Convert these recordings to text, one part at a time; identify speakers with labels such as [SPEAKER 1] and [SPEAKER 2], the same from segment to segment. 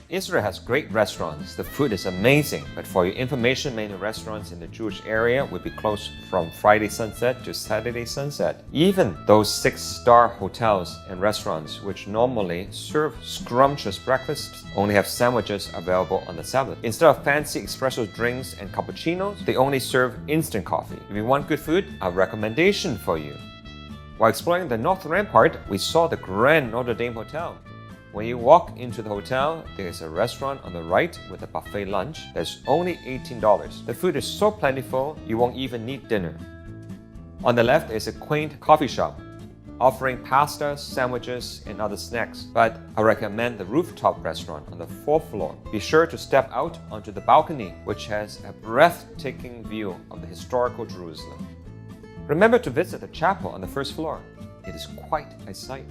[SPEAKER 1] Israel has great restaurants. The food is amazing. But for your information, many restaurants in the Jewish area will be closed from Friday sunset to Saturday sunset. Even those 6-star hotels and restaurants, which normally serve scrumptious breakfasts, only have sandwiches available on the Sabbath. Instead of fancy espresso drinks and cappuccinos, they only serve instant coffee. If you want good food, a recommendation for you. While exploring the North Rampart, we saw the grand Notre Dame Hotel. When you walk into the hotel, there is a restaurant on the right with a buffet lunch that's only $18. The food is so plentiful, you won't even need dinner. On the left is a quaint coffee shop, offering pasta, sandwiches, and other snacks. But I recommend the rooftop restaurant on the 4th floor. Be sure to step out onto the balcony, which has a breathtaking view of the historical Jerusalem. Remember to visit the chapel on the 1st floor. It is quite a sight.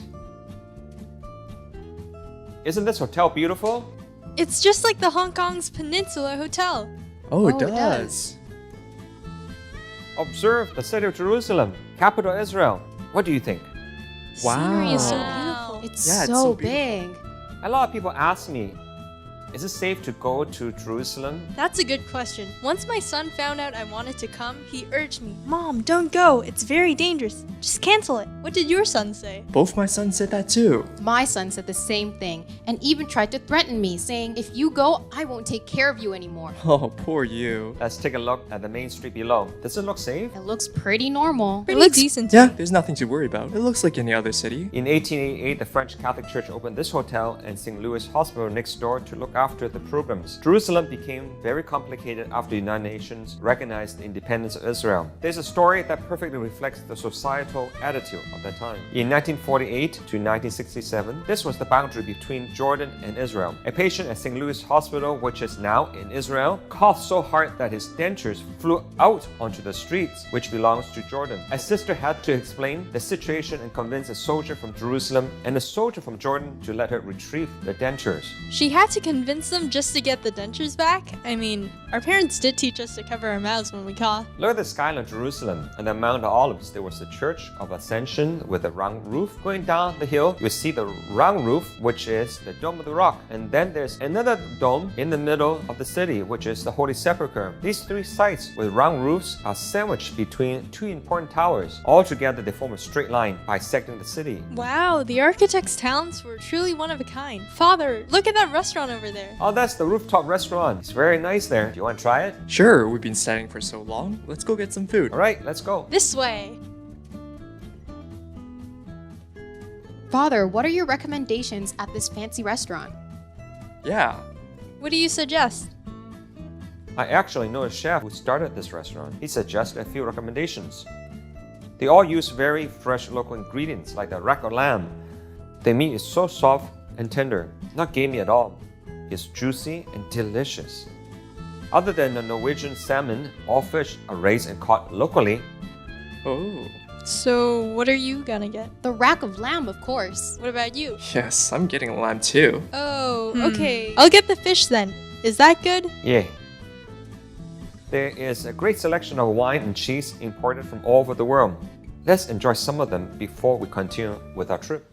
[SPEAKER 1] Isn't this hotel beautiful?
[SPEAKER 2] It's just like the Hong Kong's Peninsula Hotel.
[SPEAKER 3] Oh, it does.
[SPEAKER 1] Observe the city of Jerusalem, capital Israel. What do you think?
[SPEAKER 2] Scenery is so
[SPEAKER 4] Wow.
[SPEAKER 2] beautiful.
[SPEAKER 4] It's
[SPEAKER 3] Yeah, it's
[SPEAKER 4] so
[SPEAKER 3] so
[SPEAKER 4] big.
[SPEAKER 1] A lot of people ask me, is it safe to go to Jerusalem?
[SPEAKER 2] That's a good question. Once my son found out I wanted to come, he urged me, "Mom, don't go. It's very dangerous. Just cancel it." What did your son say?
[SPEAKER 3] Both my sons said that too.
[SPEAKER 4] My son said the same thing and even tried to threaten me, saying, "If you go, I won't take care of you anymore."
[SPEAKER 3] Oh, poor you.
[SPEAKER 1] Let's take a look at the main street below. Does it look safe?
[SPEAKER 4] It looks pretty normal.
[SPEAKER 2] It looks decent.
[SPEAKER 3] Yeah, there's nothing to worry about. It looks like any other city.
[SPEAKER 1] In 1888, the French Catholic Church opened this hotel and St. Louis Hospital next door to look after the pilgrims. Jerusalem became very complicated after the United Nations recognized the independence of Israel. There's a story that perfectly reflects the societal attitude of that time. In 1948 to 1967, this was the boundary between Jordan and Israel. A patient at St. Louis Hospital, which is now in Israel, coughed so hard that his dentures flew out onto the streets, which belongs to Jordan. A sister had to explain the situation and convince a soldier from Jerusalem and a soldier from Jordan to let her retrieve the dentures.
[SPEAKER 2] She had to convince them just to get the dentures back? I mean, our parents did teach us to cover our mouths when we cough.
[SPEAKER 1] Look at the skyline of Jerusalem. On the Mount of Olives, there was the Church of Ascension with a round roof. Going down the hill, you see the round roof, which is the Dome of the Rock. And then there's another dome in the middle of the city, which is the Holy Sepulchre. These 3 sites with round roofs are sandwiched between 2 important towers. All together, they form a straight line bisecting the city.
[SPEAKER 2] Wow, the architect's talents were truly one of a kind. Father, look at that restaurant over there.
[SPEAKER 1] Oh, that's the rooftop restaurant. It's very nice there. Do you want to try it?
[SPEAKER 3] Sure, we've been standing for so long. Let's go get some food.
[SPEAKER 1] All right, let's go.
[SPEAKER 2] This way.
[SPEAKER 4] Father, what are your recommendations at this fancy restaurant?
[SPEAKER 3] Yeah.
[SPEAKER 2] What do you suggest?
[SPEAKER 1] I actually know a chef who started this restaurant. He suggested a few recommendations. They all use very fresh local ingredients like the rack of lamb. The meat is so soft and tender, not gamey at all. It's juicy and delicious. Other than the Norwegian salmon, all fish are raised and caught locally.
[SPEAKER 3] Oh.
[SPEAKER 2] So, what are you gonna get?
[SPEAKER 4] The rack of lamb, of course.
[SPEAKER 2] What about you?
[SPEAKER 3] Yes, I'm getting a lamb too.
[SPEAKER 2] Oh, okay. I'll get the fish then. Is that good?
[SPEAKER 1] Yeah. There is a great selection of wine and cheese imported from all over the world. Let's enjoy some of them before we continue with our trip.